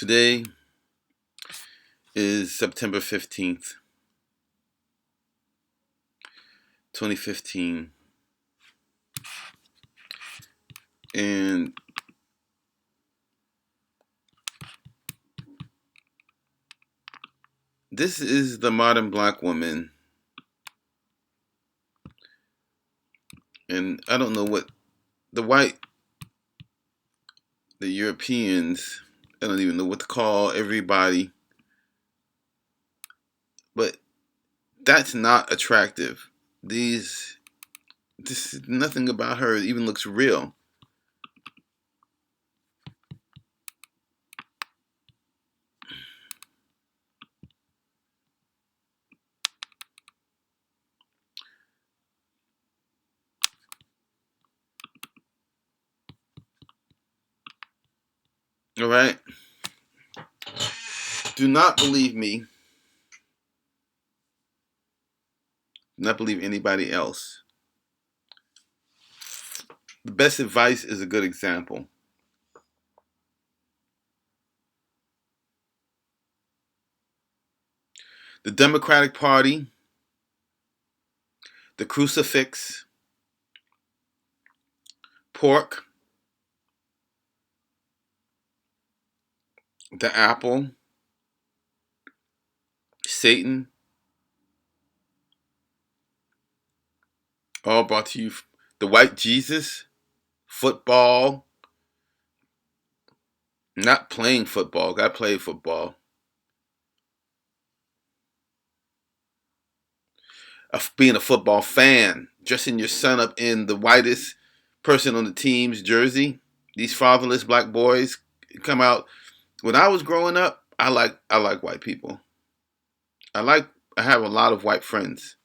Today is September 15th, 2015. And this is the modern black woman. And I don't know what the Europeans, I don't even know what to call everybody, but that's not attractive. Nothing about her even looks real. All right? Do not believe me. Do not believe anybody else. The best advice is a good example. The Democratic Party, the crucifix, pork, the apple, Satan, all brought to you. The white Jesus, football, not playing football. I played football. Of being a football fan, dressing your son up in the whitest person on the team's jersey. These fatherless black boys come out. When I was growing up, I like white people. I have a lot of white friends.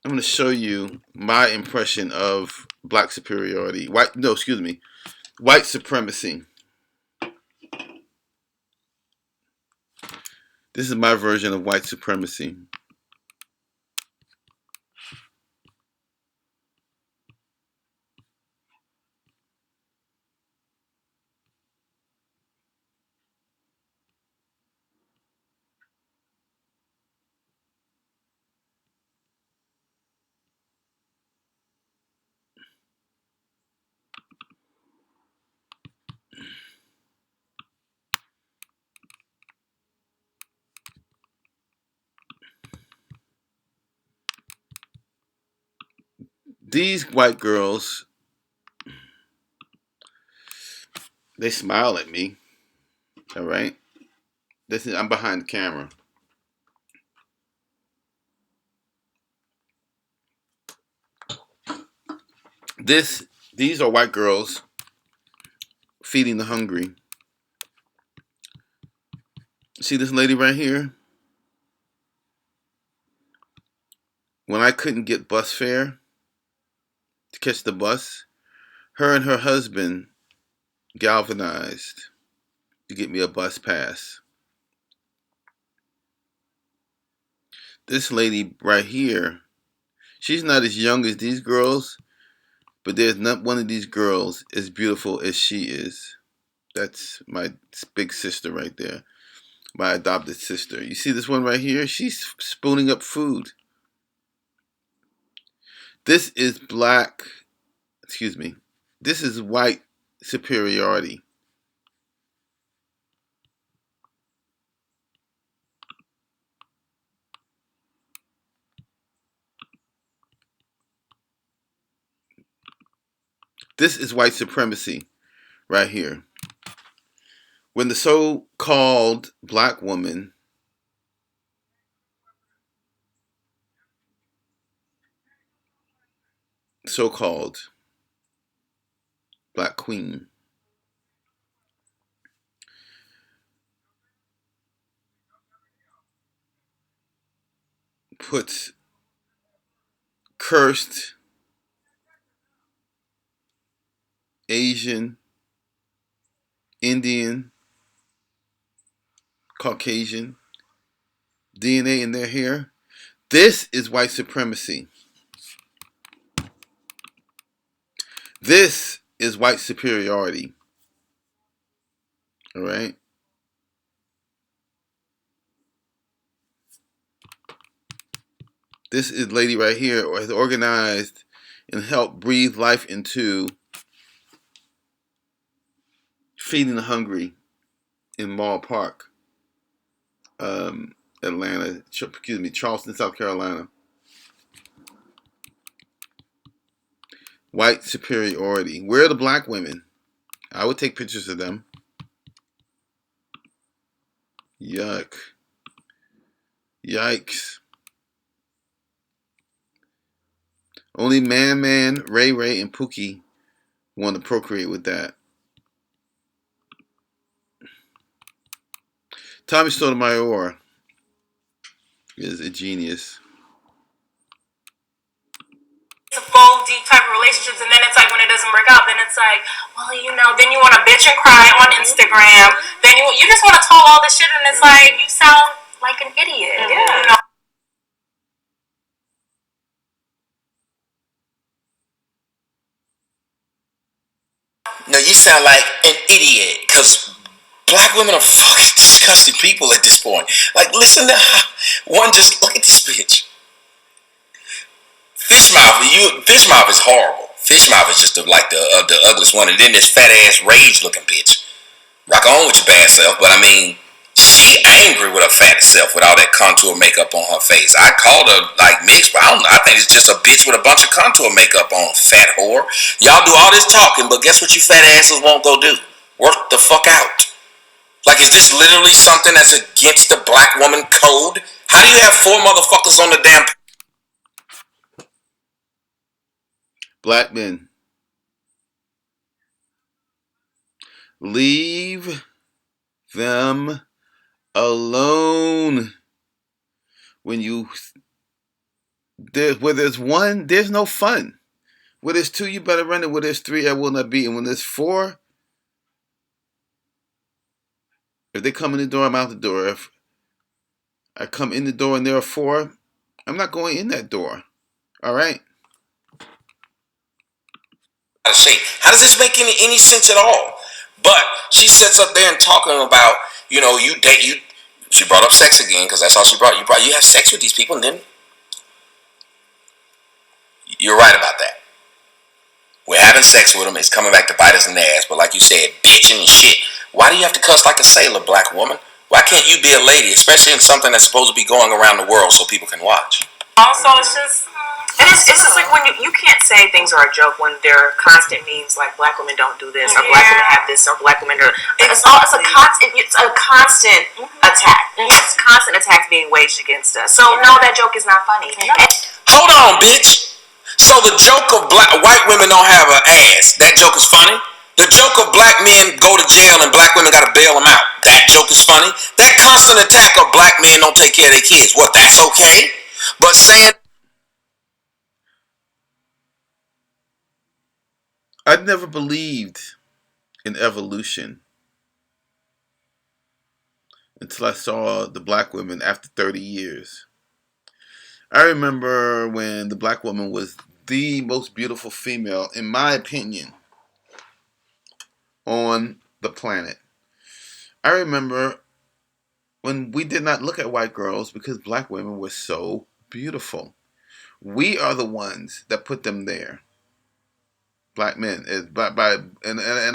I'm going to show you my impression of black superiority. White supremacy. This is my version of white supremacy. These white girls, they smile at me. All right? I'm behind the camera. These are white girls feeding the hungry. See this lady right here? When I couldn't get bus fare to catch the bus, her and her husband galvanized to get me a bus pass. This lady right here, she's not as young as these girls, but there's not one of these girls as beautiful as she is. That's my big sister right there, my adopted sister. You see this one right here? She's spooning up food. This is this is white superiority. This is white supremacy right here. When the so-called black woman, so-called black queen, puts cursed Asian, Indian, Caucasian DNA in their hair, this is white supremacy. This is white superiority. All right? This is lady right here, or has organized and helped breathe life into feeding the hungry in Mall Park, Atlanta. Excuse me, Charleston, South Carolina. White superiority. Where are the black women? I would take pictures of them. Yuck. Yikes. Only Man, Ray, and Pookie want to procreate with that. Tommy Sotomayor is a genius. It's a full, deep type of relationships, and then it's like when it doesn't work out, then it's like, well, then you want to bitch and cry on Instagram. Then you just want to talk all this shit, and it's like you sound like an idiot. Yeah. No, you sound like an idiot, because black women are fucking disgusting people at this point. Like, listen to how one just look at this bitch. Fishmouth is horrible. Fishmouth is just the ugliest one, and then this fat ass rage looking bitch. Rock on with your bad self, but I mean, she angry with her fat self with all that contour makeup on her face. I called her like mixed, but I don't know. I think it's just a bitch with a bunch of contour makeup on. Fat whore. Y'all do all this talking, but guess what you fat asses won't go do? Work the fuck out. Like, is this literally something that's against the black woman code? How do you have 4 motherfuckers on the damn... Black men. Leave them alone. Where there's one, there's no fun. Where there's 2, you better run it. Where there's 3, I will not be. And when there's 4, if they come in the door, I'm out the door. If I come in the door and there are 4, I'm not going in that door. All right? How does this make any sense at all? But she sits up there and talking about, she brought up sex again, because that's all she brought. You have sex with these people, and then you're right about that. We're having sex with them. It's coming back to bite us in the ass. But like you said, bitching and shit. Why do you have to cuss like a sailor, black woman? Why can't you be a lady, especially in something that's supposed to be going around the world so people can watch? Also, it's just like when you can't say things are a joke when there are constant memes like black women don't do this, or black women have this, or black women are. It's a constant attack. It's constant attacks being waged against us. So no, that joke is not funny. Hold on, bitch. So the joke of white women don't have an ass, that joke is funny? The joke of black men go to jail and black women gotta bail them out, that joke is funny? That constant attack of black men don't take care of their kids, what, that's okay? But saying... I'd never believed in evolution until I saw the black women after 30 years. I remember when the black woman was the most beautiful female, in my opinion, on the planet. I remember when we did not look at white girls because black women were so beautiful. We are the ones that put them there. Black men,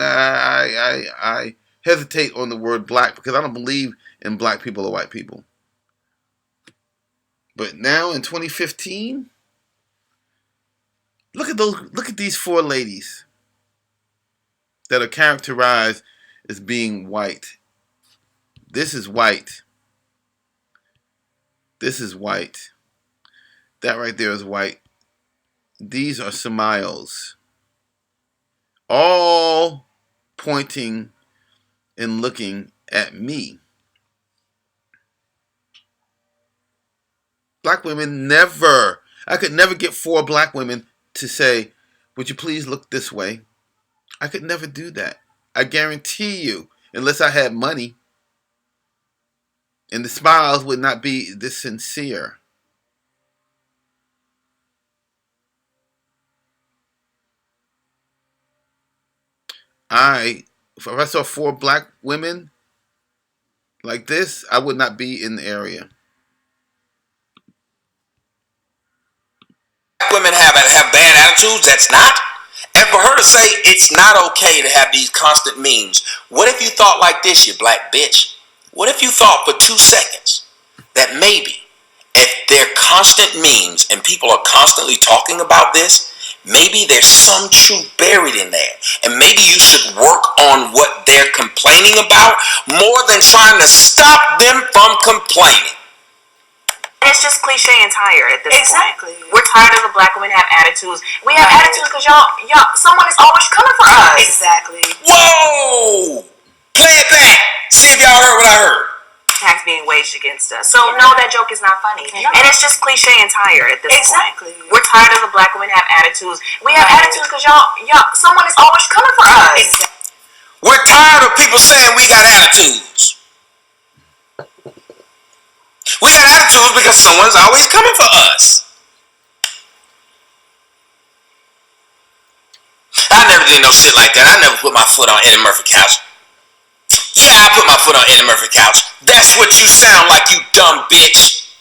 I hesitate on the word black because I don't believe in black people or white people. But now in 2015, look at these 4 ladies that are characterized as being white. This is white. This is white. That right there is white. These are smiles. All pointing and looking at me. Black women never, I could never get 4 black women to say, would you please look this way? I could never do that. I guarantee you, unless I had money, and the smiles would not be this sincere. If I saw 4 black women like this, I would not be in the area. women have bad attitudes? That's not. And for her to say it's not okay to have these constant memes, what if you thought like this, you black bitch? What if you thought for 2 seconds that maybe if they're constant memes and people are constantly talking about this, maybe there's some truth buried in there. And maybe you should work on what they're complaining about more than trying to stop them from complaining. And it's just cliche and tired at this Exactly. point. We're tired of the black women have attitudes. We have attitudes because y'all, someone is always coming for us. Exactly. Whoa! Play it back. See if y'all heard what I heard. Tax being waged against us. So no, that joke is not funny. No. And it's just cliche and tired at this Exactly. point. We're tired of the black women have attitudes. We have attitudes because y'all, someone is always coming for us. Exactly. We're tired of people saying we got attitudes. We got attitudes because someone's always coming for us. I never did no shit like that. I never put my foot on Eddie Murphy couch. Yeah, I put my foot on Eddie Murphy couch. That's what you sound like, you dumb bitch.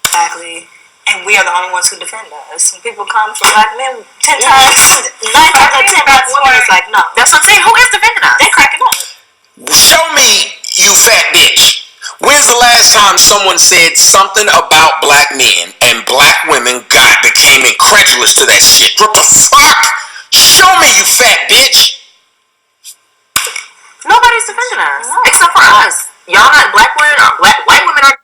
Exactly. And we are the only ones who defend us. When people come for black men 10 times, 9 times out of 10 black women is like, no. That's what I'm saying. Who is defending us? They're cracking up. Show me, you fat bitch. When's the last time someone said something about black men and black women became incredulous to that shit? What the fuck? Show me, you fat bitch. Nobody's defending us except for us. Y'all not black women or white women are.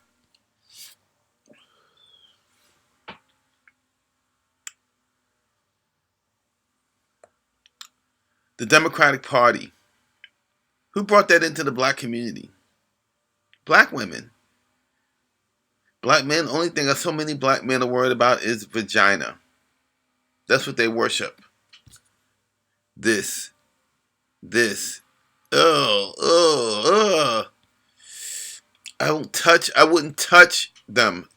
The Democratic Party. Who brought that into the black community? Black women. Black men, only thing that so many black men are worried about is vagina. That's what they worship. This. I wouldn't touch them.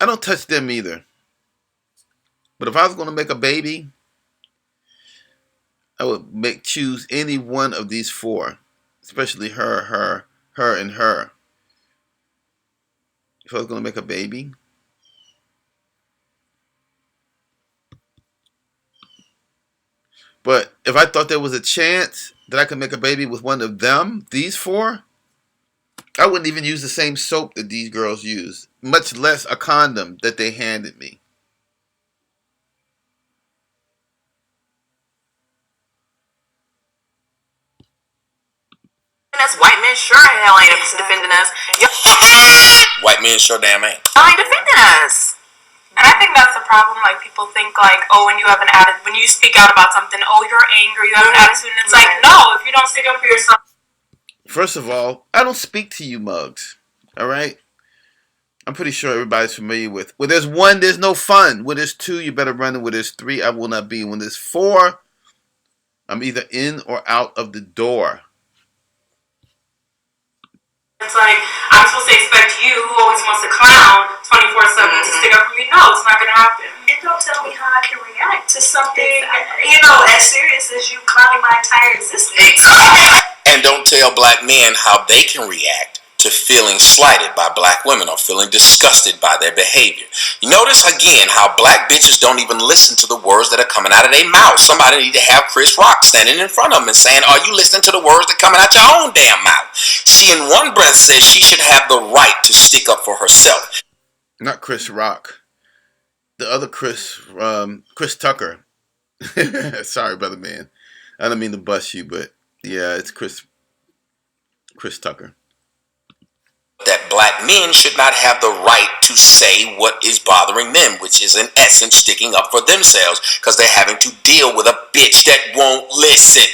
I don't touch them either. But if I was going to make a baby, I would choose any one of these 4. Especially her, and her. If I was going to make a baby. But if I thought there was a chance that I could make a baby with one of them, these 4, I wouldn't even use the same soap that these girls use. Much less a condom that they handed me. White men sure hell ain't defending us. White men sure damn ain't. Y'all ain't defending us. And I think that's the problem. Like, people think like, oh, when you speak out about something, oh, you're angry, you have an attitude. And it's like, no, if you don't stick up for yourself. First of all, I don't speak to you mugs. All right? I'm pretty sure everybody's familiar with. Where there's 1, there's no fun. Where there's 2, you better run. And where there's 3, I will not be. When there's 4, I'm either in or out of the door. It's like, I'm supposed to expect you, who always wants to clown 24/7, to stick up for me. No, it's not going to happen. And don't tell me how I can react to something, as serious as you clowning my entire existence. And don't tell black men how they can react to feeling slighted by black women or feeling disgusted by their behavior. You notice again how black bitches don't even listen to the words that are coming out of their mouth. Somebody need to have Chris Rock standing in front of them and saying, are you listening to the words that are coming out your own damn mouth? She in one breath says she should have the right to stick up for herself. Not Chris Rock. The other Chris Tucker. Sorry, brother man. I don't mean to bust you, but yeah, it's Chris Tucker. That black men should not have the right to say what is bothering them, which is in essence sticking up for themselves because they're having to deal with a bitch that won't listen.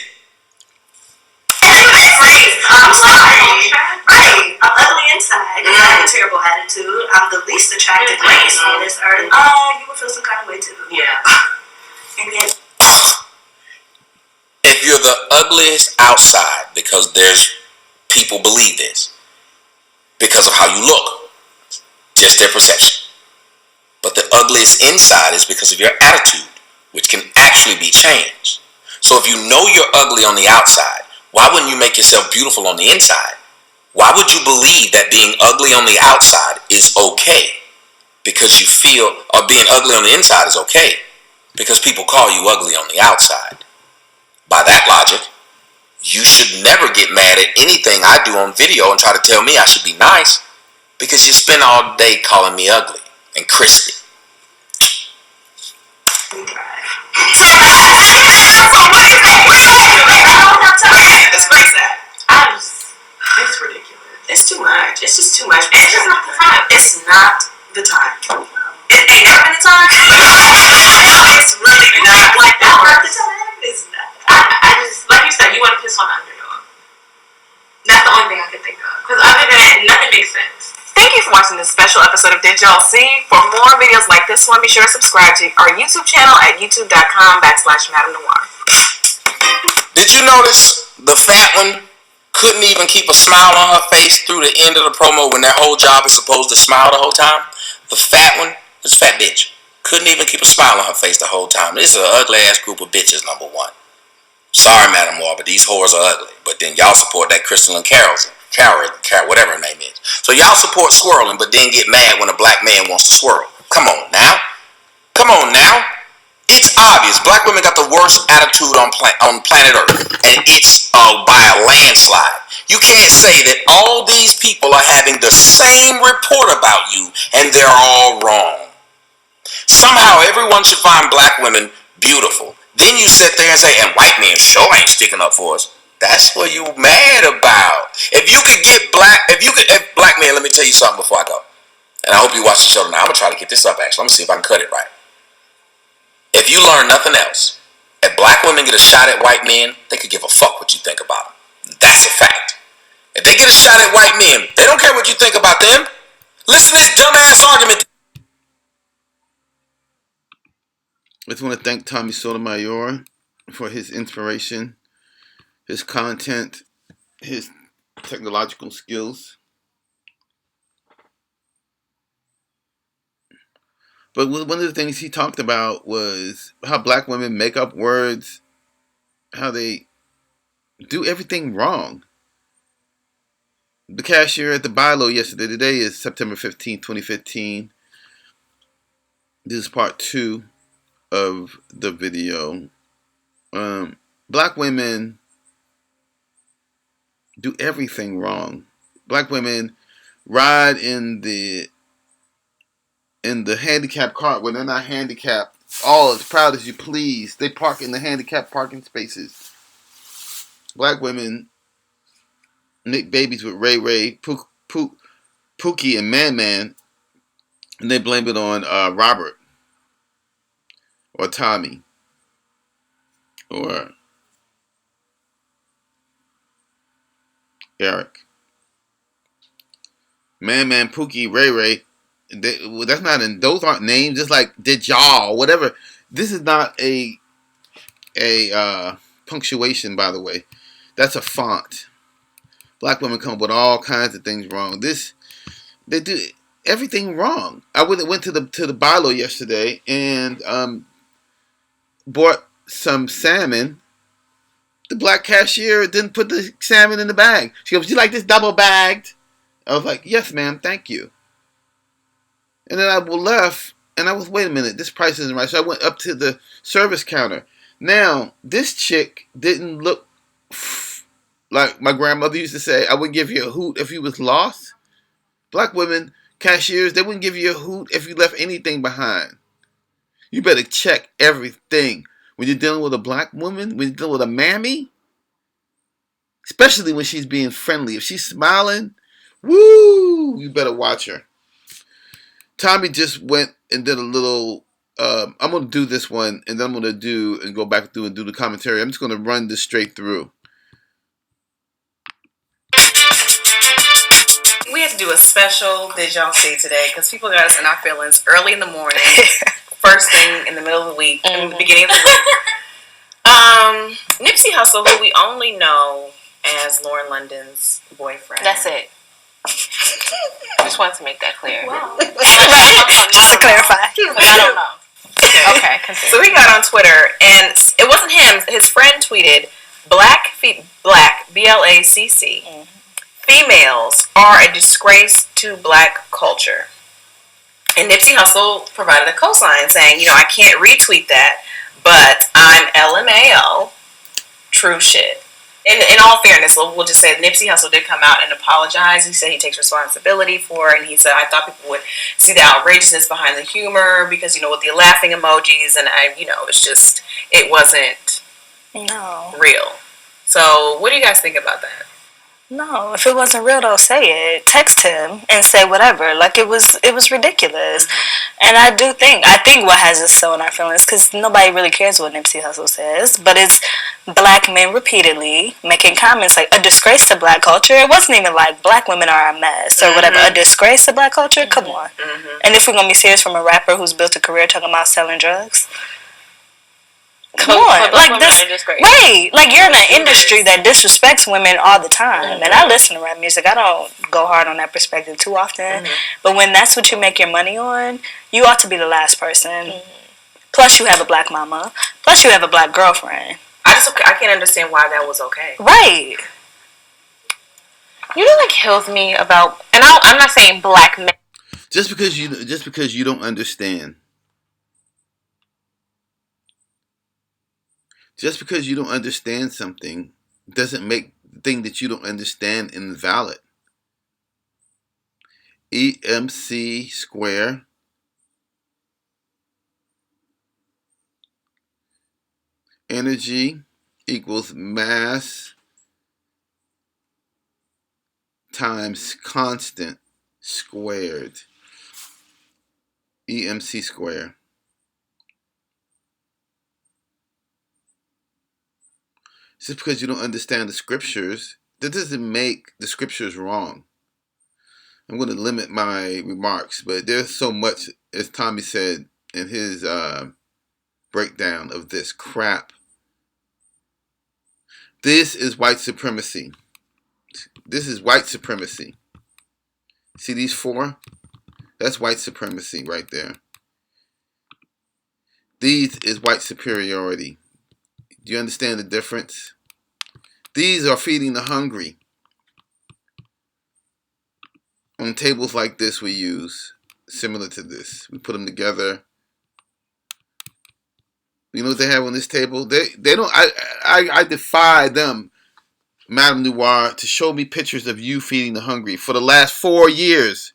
I'm sorry. Right. I'm ugly inside. I have a terrible attitude. I'm the least attractive race on this earth. Oh, you would feel some kind of way too. Yeah. And yet, if you're the ugliest outside, because there's people believe this, because of how you look, just their perception. But the ugliest inside is because of your attitude, which can actually be changed. So if you know you're ugly on the outside, why wouldn't you make yourself beautiful on the inside? Why would you believe that being ugly on the outside is okay? because you feel, or being ugly on the inside is okay because people call you ugly on the outside. By that logic, you should never get mad at anything I do on video and try to tell me I should be nice because you spend all day calling me ugly and crispy. So what is that? What's that? I don't have time. Let's face that. It's ridiculous. It's too much. It's just too much. It's just not the time. It's not the time. It ain't never been the time. It's really not like that. Not the time. It's not. I just, like you said, you want to piss on the underdog. That's the only thing I can think of. Because other than that, nothing makes sense. Thank you for watching this special episode of Did Y'all See? For more videos like this one, be sure to subscribe to our YouTube channel at youtube.com/MadamNoir. Did you notice the fat one couldn't even keep a smile on her face through the end of the promo when their whole job is supposed to smile the whole time? The fat one, this fat bitch, couldn't even keep a smile on her face the whole time. This is an ugly ass group of bitches, number one. Sorry, Madam Noir, but these whores are ugly. But then y'all support that Crystal and Carol, whatever her name is. So y'all support swirling, but then get mad when a black man wants to swirl. Come on now. Come on now. It's obvious. Black women got the worst attitude on planet Earth. And it's by a landslide. You can't say that all these people are having the same report about you and they're all wrong. Somehow everyone should find black women beautiful. Then you sit there and say, and white men sure ain't sticking up for us. That's what you mad about. If black men, let me tell you something before I go. And I hope you watch the show tonight. I'm going to try to get this up actually. Let me see if I can cut it right. If you learn nothing else, if black women get a shot at white men, they could give a fuck what you think about them. That's a fact. If they get a shot at white men, they don't care what you think about them. Listen to this dumbass argument. I just want to thank Tommy Sotomayor for his inspiration, his content, his technological skills. But one of the things he talked about was how black women make up words, how they do everything wrong. The cashier at the Bilo yesterday, today is September 15, 2015. This is part 2 of the video. Black women do everything wrong. Black women ride in the handicapped cart when they're not handicapped, all as proud as you please. They park in the handicapped parking spaces. Black women make babies with Ray Ray, Pookie, and Man Man, and they blame it on Robert or Tommy or Eric. Man Man, Pookie, Ray Ray. That's not in. Those aren't names. Just like did y'all, whatever. This is not a punctuation, by the way. That's a font. Black women come up with all kinds of things wrong. They do everything wrong. I went to the Bilo yesterday and bought some salmon. The black cashier didn't put the salmon in the bag. She goes, "Would you like this double bagged?" I was like, "Yes, ma'am, thank you." And then I left, and I was, wait a minute, this price isn't right. So I went up to the service counter. Now, this chick didn't look like my grandmother used to say, I would give you a hoot if you was lost. Black women, cashiers, they wouldn't give you a hoot if you left anything behind. You better check everything. When you're dealing with a black woman, when you're dealing with a mammy, especially when she's being friendly. If she's smiling, woo, you better watch her. Tommy just went and did a little, I'm going to do this one, and then I'm going to go back through and do the commentary. I'm just going to run this straight through. We had to do a special Did Y'all See today, because people got us in our feelings early in the morning, first thing in the middle of the week, in the beginning of the week. Nipsey Hussle, who we only know as Lauren London's boyfriend. That's it. I just wanted to make that clear. Wow. Just to clarify. I don't know. Okay. So he got on Twitter, and it wasn't him. His friend tweeted, Black, BLACC. Females are a disgrace to black culture. And Nipsey Hussle provided a cosign saying, I can't retweet that, but I'm LMAO. True shit. In all fairness, we'll just say Nipsey Hussle did come out and apologize. He said he takes responsibility for it, and he said, I thought people would see the outrageousness behind the humor because, with the laughing emojis, and it wasn't real. So, what do you guys think about that? No, if it wasn't real, don't say it. Text him and say whatever. Like it was ridiculous. And I think what has us so in our feelings, because nobody really cares what Nipsey Hussle says, but it's black men repeatedly making comments like a disgrace to black culture. It wasn't even like black women are a mess or whatever. A disgrace to black culture? Come on. And if we're gonna be serious from a rapper who's built a career talking about selling drugs. Come on, like this, right? Like you're in an industry that disrespects women all the time, and I listen to rap music. I don't go hard on that perspective too often, but when that's what you make your money on, you ought to be the last person. Plus, you have a black mama. Plus, you have a black girlfriend. I can't understand why that was okay. Right. You know what kills me about, and I'm not saying black men. Just because you don't understand. Just because you don't understand something doesn't make the thing that you don't understand invalid. EMC square energy equals mass times constant squared. EMC square. Just because you don't understand the scriptures, that doesn't make the scriptures wrong. I'm going to limit my remarks, but there's so much, as Tommy said in his breakdown of this crap. This is white supremacy. This is white supremacy. See these four? That's white supremacy right there. These is white superiority. Do you understand the difference? These are feeding the hungry. On tables like this we use, similar to this. We put them together. You know what they have on this table? They don't, I defy them, Madame Noir, to show me pictures of you feeding the hungry for the last 4 years.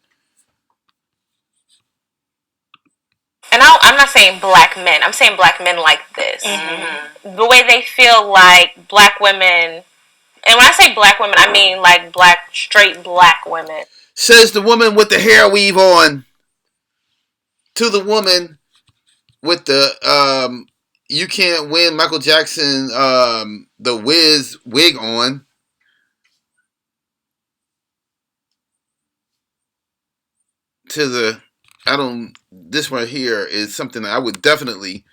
And I'm not saying black men. I'm saying black men like this. The way they feel like black women. And when I say black women, I mean like straight black women. Says the woman with the hair weave on to the woman with the you can't win Michael Jackson the Wiz wig on. To the this right here is something that I would definitely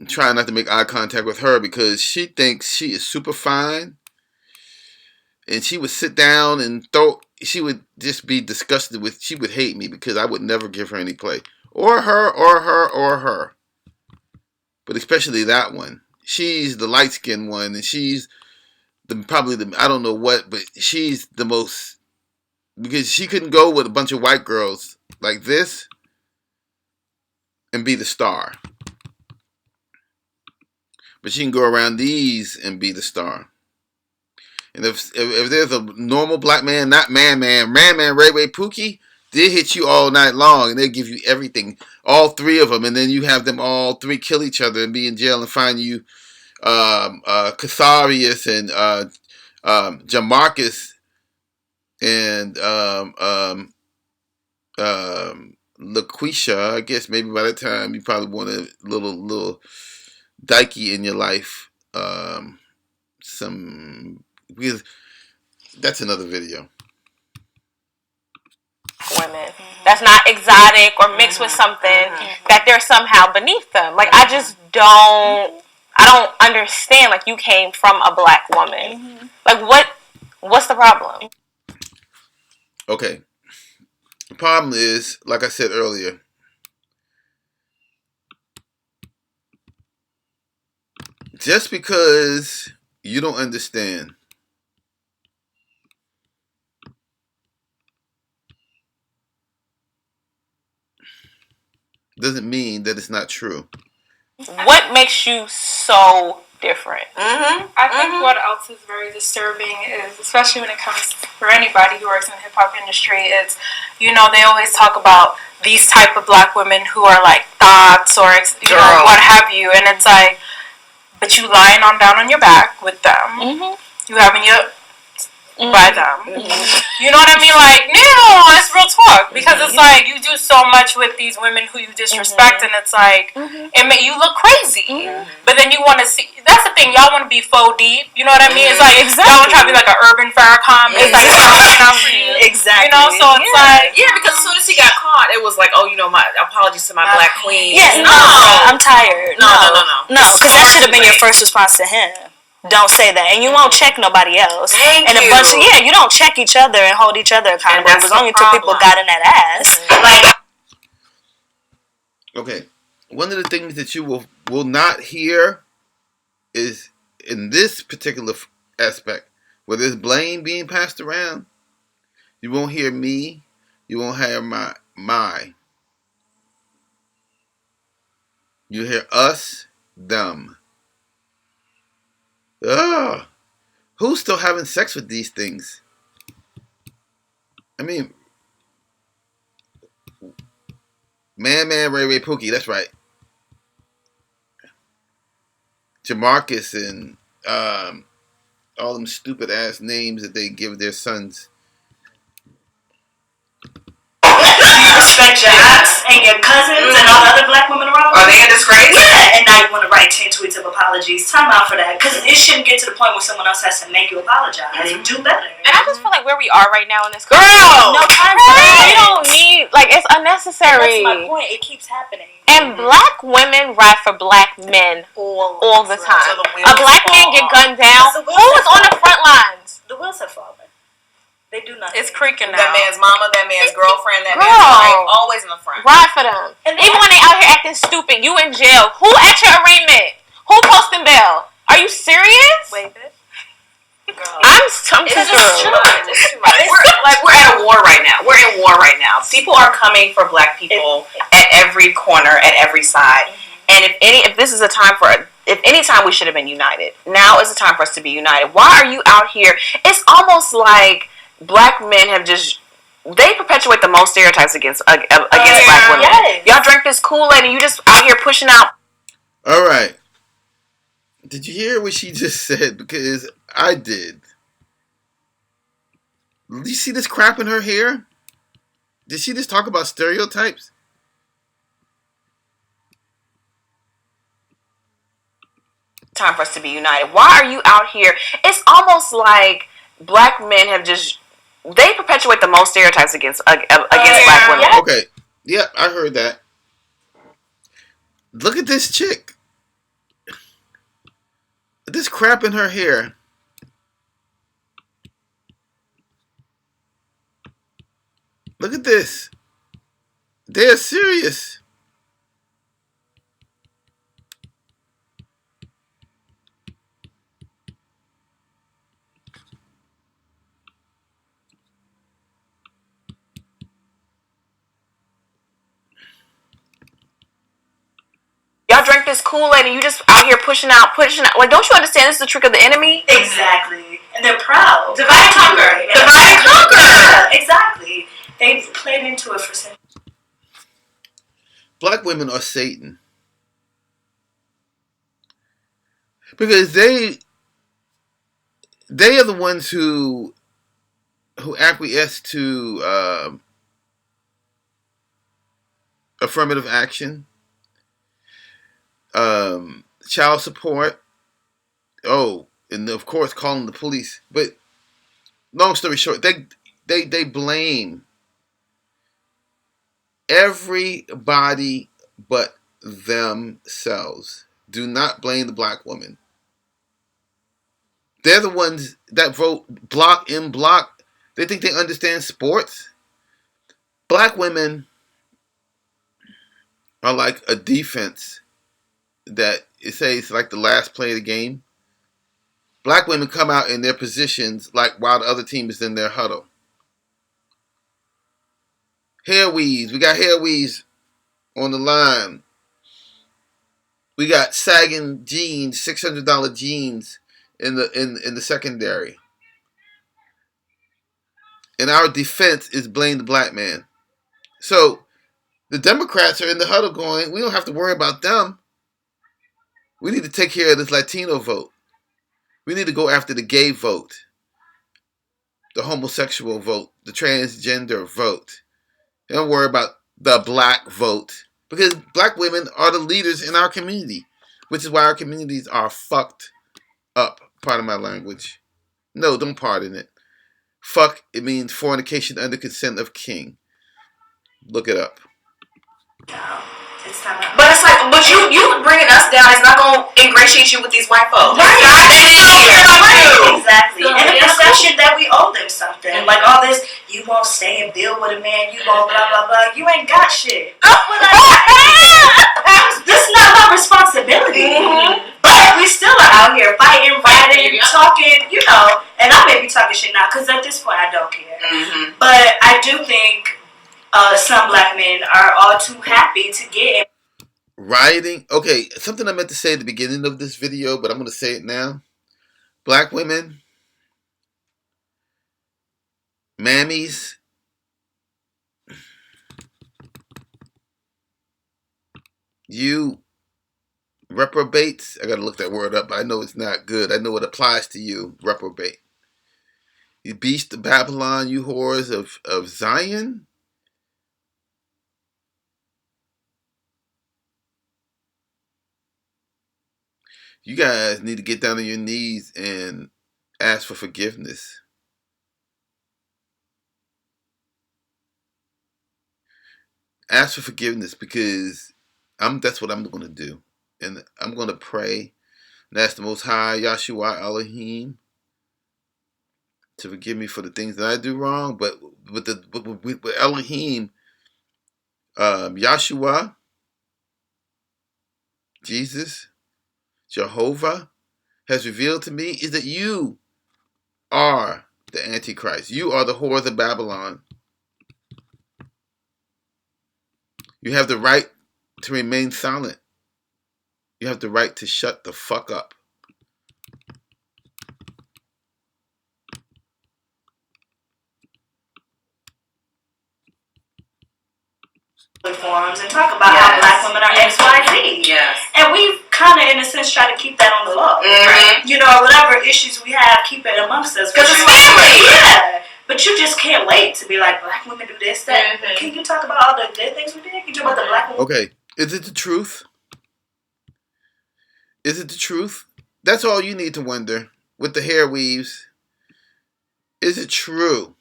try not to make eye contact with her because she thinks she is super fine. And she would sit down and she would just be disgusted with, she would hate me because I would never give her any play. Or her. But especially that one. She's the light-skinned one, and she's probably the, I don't know what, but she's the most, because she couldn't go with a bunch of white girls like this and be the star. But she can go around these and be the star. And if there's a normal black man, not man, Ray Pookie, they hit you all night long and they give you everything, all three of them, and then you have them all three kill each other and be in jail and find you Cassarius and Jamarcus and LaQuisha. I guess maybe by that time you probably want a little dykey in your life. Because that's another video. Women that's not exotic or mixed with something that they're somehow beneath them. Like I don't understand. Like you came from a black woman. Like what's the problem? Okay. The problem is, like I said earlier, just because you don't understand doesn't mean that it's not true. What makes you so different? I think what else is very disturbing is, especially when it comes for anybody who works in the hip hop industry, is, you know, they always talk about these type of black women who are like thoughts or, you know, what have you, and it's like, but you lying down on your back with them, you having your by them. You know what I mean? Like, no, it's real talk. Because it's like, you do so much with these women who you disrespect, and it's like, it make you look crazy. But then you want to see, that's the thing, y'all want to be faux deep. You know what I mean? It's like, y'all want to try to be like an Urban Farrakhan. It's like, enough for you. Exactly. You know, so it's like, because as soon as he got caught, it was like, oh, you know, my apologies to my black queen. Yeah, no, I'm tired. No, because that should have been your first response to him. Don't say that, and you won't check nobody else. Thank and you. A bunch of you don't check each other and hold each other accountable. It was only two people got in that ass. Okay, one of the things that you will not hear is in this particular aspect where there's blame being passed around. You won't hear me. You won't hear my. You hear us, them. Ugh. Who's still having sex with these things? I mean, Man, Ray, Pookie, that's right. Jamarcus and all them stupid ass names that they give their sons. You respect your aunts and your cousins and all the other black women around. Are they in disgrace? Yeah, and now you want to write 10 tweets of apologies. Time out for that, because it shouldn't get to the point where someone else has to make you apologize. Do better. And I just feel like where we are right now in this Girl! no time for that. We don't need, like, it's unnecessary. That's my point. It keeps happening. And black women ride for black men all the time. A black man get gunned down. Who is on the front lines? The wheels have fallen. They do nothing. it's creaking now. That man's mama, that man's girlfriend, that man's wife, always in the front. Ride for them. And even when they out here acting stupid, you in jail. Who at your arraignment? Who posting bail? Are you serious? Wait, bitch. I'm too It's through. too much. We're at a war right now. We're in war right now. People are coming for black people at every corner, at every side. And if this is a time if any time we should have been united, now is the time for us to be united. Why are you out here? It's almost like black men have they perpetuate the most stereotypes against black women. Yes. Y'all drink this Kool-Aid and you just out here pushing out. All right. Did you hear what she just said? Because I did. Did you see this crap in her hair? Did she just talk about stereotypes? Time for us to be united. Why are you out here? It's almost like black men have they perpetuate the most stereotypes against black women. Okay. Yeah, I heard that. Look at this chick. This crap in her hair. Look at this. They're serious. Y'all drink this Kool-Aid and you just out here pushing out. Like, don't you understand this is the trick of the enemy? Exactly. And they're proud. Divide and conquer. Yeah. Divide and conquer. Yeah, exactly. They played into it for some. Black women are Satan. Because they are the ones who acquiesce to affirmative action, child support, and of course calling the police. But long story short, they blame everybody but themselves. Do not blame the black woman. They're the ones that vote block in block. They think they understand sports. Black women are like a defense that it says like the last play of the game. Black women come out in their positions like while the other team is in their huddle. Hair weaves. We got hair weaves on the line. We got sagging jeans, $600 jeans in the secondary. And our defense is blame the black man. So the Democrats are in the huddle going, we don't have to worry about them. We need to take care of this Latino vote. We need to go after the gay vote, the homosexual vote, the transgender vote. Don't worry about the black vote. Because black women are the leaders in our community, which is why our communities are fucked up. Pardon my language. No, don't pardon it. Fuck, it means fornication under consent of king. Look it up. It's time out. But it's like, but you bringing us down is not going to ingratiate you with these white folks. Right. Exactly. And the perception that we owe them something. Like all this, you won't stay and build with a man, you won't blah, blah, blah. You ain't got shit. This is not my responsibility. But we still are out here fighting, talking, you know. And I may be talking shit now, because at this point I don't care. But I do think some black men are all too happy to get rioting. Okay, something I meant to say at the beginning of this video, but I'm going to say it now. Black women, mammies, you reprobates. I got to look that word up. I know it's not good. I know it applies to you, reprobate. You beast of Babylon, you whores of Zion. You guys need to get down on your knees and ask for forgiveness. Ask for forgiveness, because that's what I'm going to do. And I'm going to pray and ask the Most High, Yahshua Elohim, to forgive me for the things that I do wrong. But with Elohim, Yahshua, Jesus, Jehovah, has revealed to me is that you are the Antichrist. You are the whores of Babylon. You have the right to remain silent. You have the right to shut the fuck up. forums and talk about how black women are XYZ. And we've kind of, in a sense, tried to keep that on the low. Right? You know, whatever issues we have, keep it amongst us. Because it's family. Yeah. But you just can't wait to be like, black women do this, that. Can you talk about all the good things we did? Can you talk about the black women? Okay. Is it the truth? Is it the truth? That's all you need to wonder with the hair weaves. Is it true?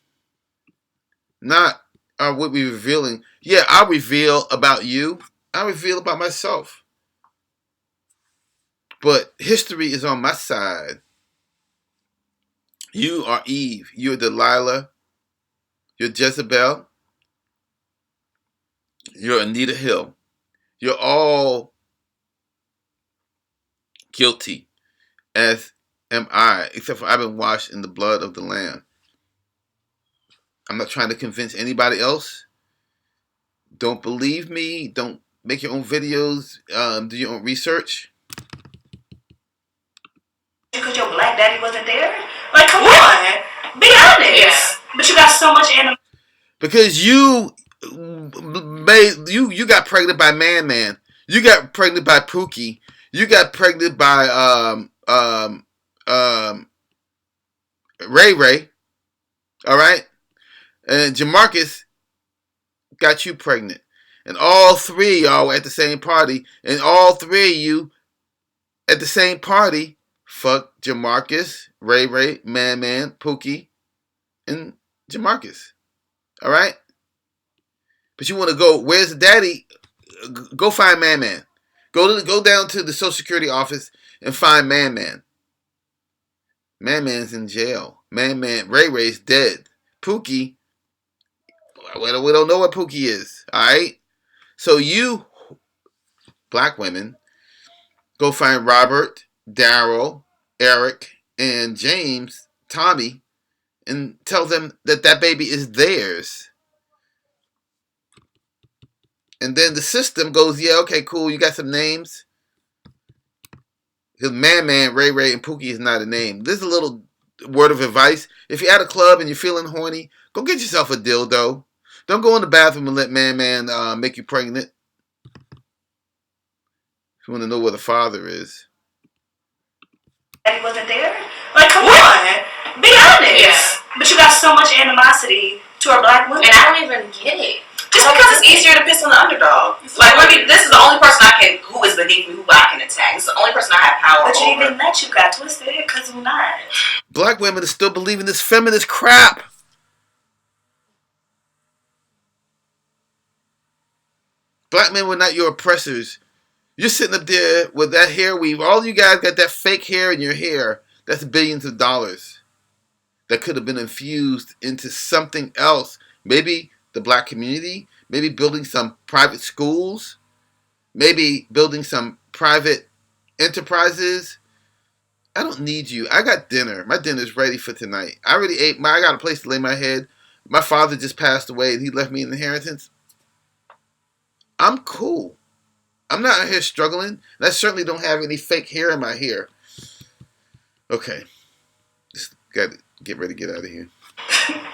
Not are what we revealing. Yeah, I reveal about you. I reveal about myself. But history is on my side. You are Eve. You're Delilah. You're Jezebel. You're Anita Hill. You're all guilty, as am I, except for I've been washed in the blood of the Lamb. I'm not trying to convince anybody else. Don't believe me. Don't make your own videos. Do your own research. Because your black daddy wasn't there? Like, come on. Be honest. Yeah. But you got so much animal. Because you got pregnant by Man. You got pregnant by Pookie. You got pregnant by Ray. All right? And Jamarcus got you pregnant. And all three of y'all were at the same party. And all three of you at the same party fucked Jamarcus, Ray, Man, Pookie, and Jamarcus. All right? But you want to go, where's the daddy? Go find Man. Go down to the Social Security office and find Man. Man's in jail. Ray's dead. Pookie, we don't know what Pookie is. All right? So you, black women, go find Robert, Daryl, Eric, and James, Tommy, and tell them that baby is theirs. And then the system goes, yeah, okay, cool, you got some names. Because Man, Ray Ray, and Pookie is not a name. This is a little word of advice. If you're at a club and you're feeling horny, go get yourself a dildo. Don't go in the bathroom and let Man make you pregnant. If you want to know where the father is. He wasn't there? Like, come on. Be honest. Yeah. But you got so much animosity toward black women. And I don't even get it. Just because it's easier to piss on the underdog. Like, maybe this is the only person who is beneath me, who I can attack. It's the only person I have power over. But you even that you got twisted because we're not. Black women are still believing this feminist crap. Black men were not your oppressors. You're sitting up there with that hair weave. All you guys got that fake hair in your hair. That's billions of dollars that could have been infused into something else. Maybe the black community, maybe building some private schools, maybe building some private enterprises. I don't need you. I got dinner. My dinner's ready for tonight. I already ate. I got a place to lay my head. My father just passed away and he left me an inheritance. I'm cool. I'm not out here struggling. And I certainly don't have any fake hair in my hair. Okay. Just got to get ready to get out of here.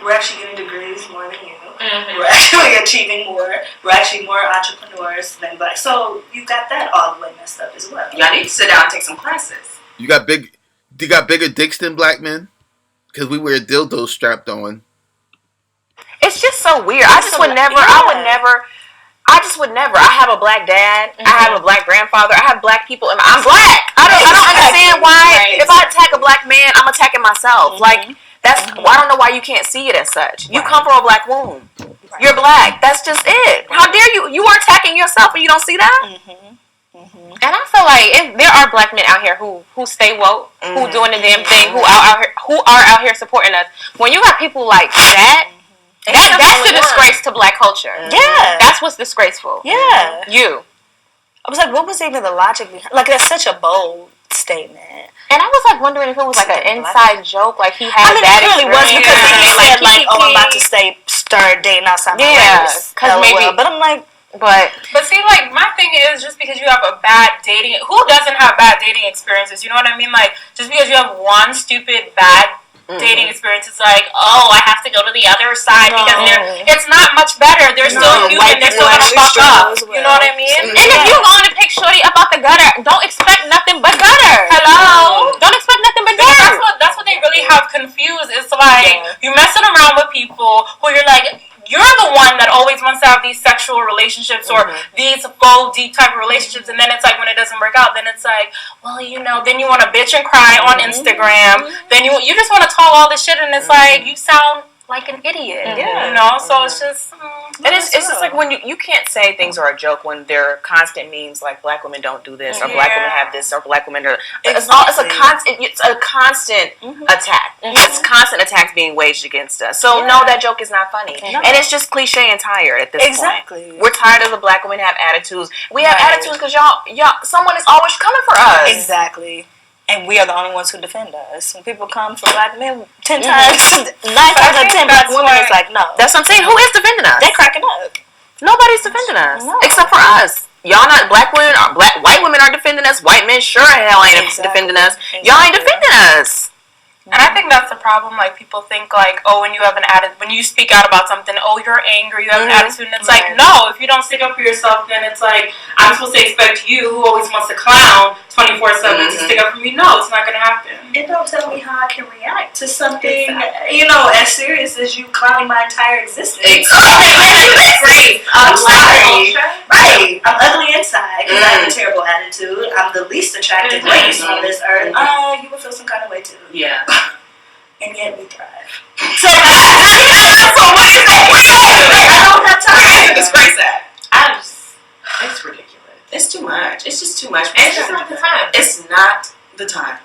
We're actually getting degrees more than you. Mm-hmm. We're actually achieving more. We're actually more entrepreneurs than black. So you got that all the way messed up as well. Y'all need to sit down and take some classes. You got bigger dicks than black men? Because we wear dildos strapped on. It's just so weird. I just would never. I have a black dad. Mm-hmm. I have a black grandfather. I have black people. I'm black. I don't understand why. If I attack a black man, I'm attacking myself. Mm-hmm. Like. I don't know why you can't see it as such. You come from a black womb. Right. You're black. That's just it. How dare you? You are attacking yourself and you don't see that? Mm-hmm. Mm-hmm. And I feel like there are black men out here who stay woke, who doing the damn thing, who are out here supporting us. When you got people like that, that's the disgrace to black culture. Yeah. That's what's disgraceful. Yeah. I was like, what was even the logic behind? Like, that's such a bold statement. And I was like wondering if it was like an inside joke, like he had that clearly was because he said like, "Oh, I'm about to start dating outside my race." Because maybe, but I'm like, but see, like my thing is just because you have a bad dating, who doesn't have bad dating experiences? You know what I mean? Like just because you have one stupid bad dating experience, it's like, oh, I have to go to the other side because it's not much better. They're still human. They're still gonna fuck up. You know what I mean? And if you going to pick shorty about the gutter, don't expect nothing but gutter. Hello? Don't expect nothing but gutter. That's what they really have confused. It's like you messing around with people who you're like, you're the one that always wants to have these sexual relationships or these full deep type of relationships, and then it's like when it doesn't work out, then it's like, well, then you want to bitch and cry on Instagram, then you just want to talk all this shit, and it's like you sound like an idiot, so it's just it's just like when you can't say things are a joke when they're constant memes like black women don't do this or black women have this or black women are it's a constant attack. It's constant attacks being waged against us. So no, that joke is not funny. And it's just cliche and tired at this point. We're tired of the black women have attitudes. We have attitudes because y'all someone is always coming for us. Exactly. And we are the only ones who defend us. When people come for black men, 10 times, 9 times out of 10 black women, it's like, no. That's what I'm saying. Who is defending us? They're cracking up. Nobody's defending us. No. Except for us. Y'all not, white women aren't defending us. White men sure hell ain't defending us. Y'all ain't defending us. And I think that's the problem. Like people think like, oh, when you speak out about something, oh, you're angry, you have an attitude, and it's like, no, if you don't stick up for yourself, then it's like I'm supposed to expect you, who always wants to clown 24/7, to stick up for me. No, it's not gonna happen. And don't tell me how I can react to something, as serious as you clowning my entire existence. Great. I'm sorry. Right. I'm ugly inside because I have a terrible attitude. I'm the least attractive race on this earth. You would feel some kind of way too. Yeah. And yet we thrive. So what is that? I don't have time to disgrace that. It's ridiculous. It's too much. It's just too much. It's just not the time. It's not the time.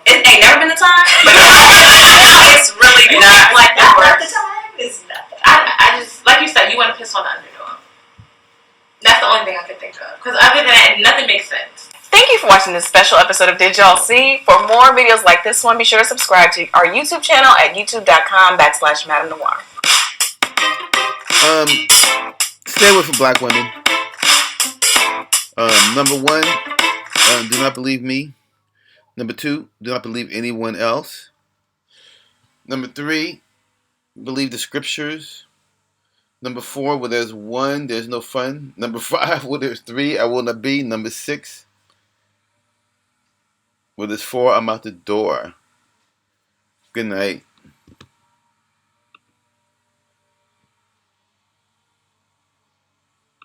It ain't never been the time. It's really not like that. Not the time. It's not the time. I just, like you said, you want to piss on the underdog. That's the only thing I could think of. Because other than that, nothing makes sense. Thank you for watching this special episode of Did Y'all See? For more videos like this one, be sure to subscribe to our YouTube channel at youtube.com/Madam Noir. Stay away from black women. Number 1, do not believe me. Number 2, do not believe anyone else. Number 3, believe the scriptures. Number 4, where there's 1, there's no fun. Number 5, where there's 3, I will not be. Number 6, where there's 4, I'm out the door. Good night.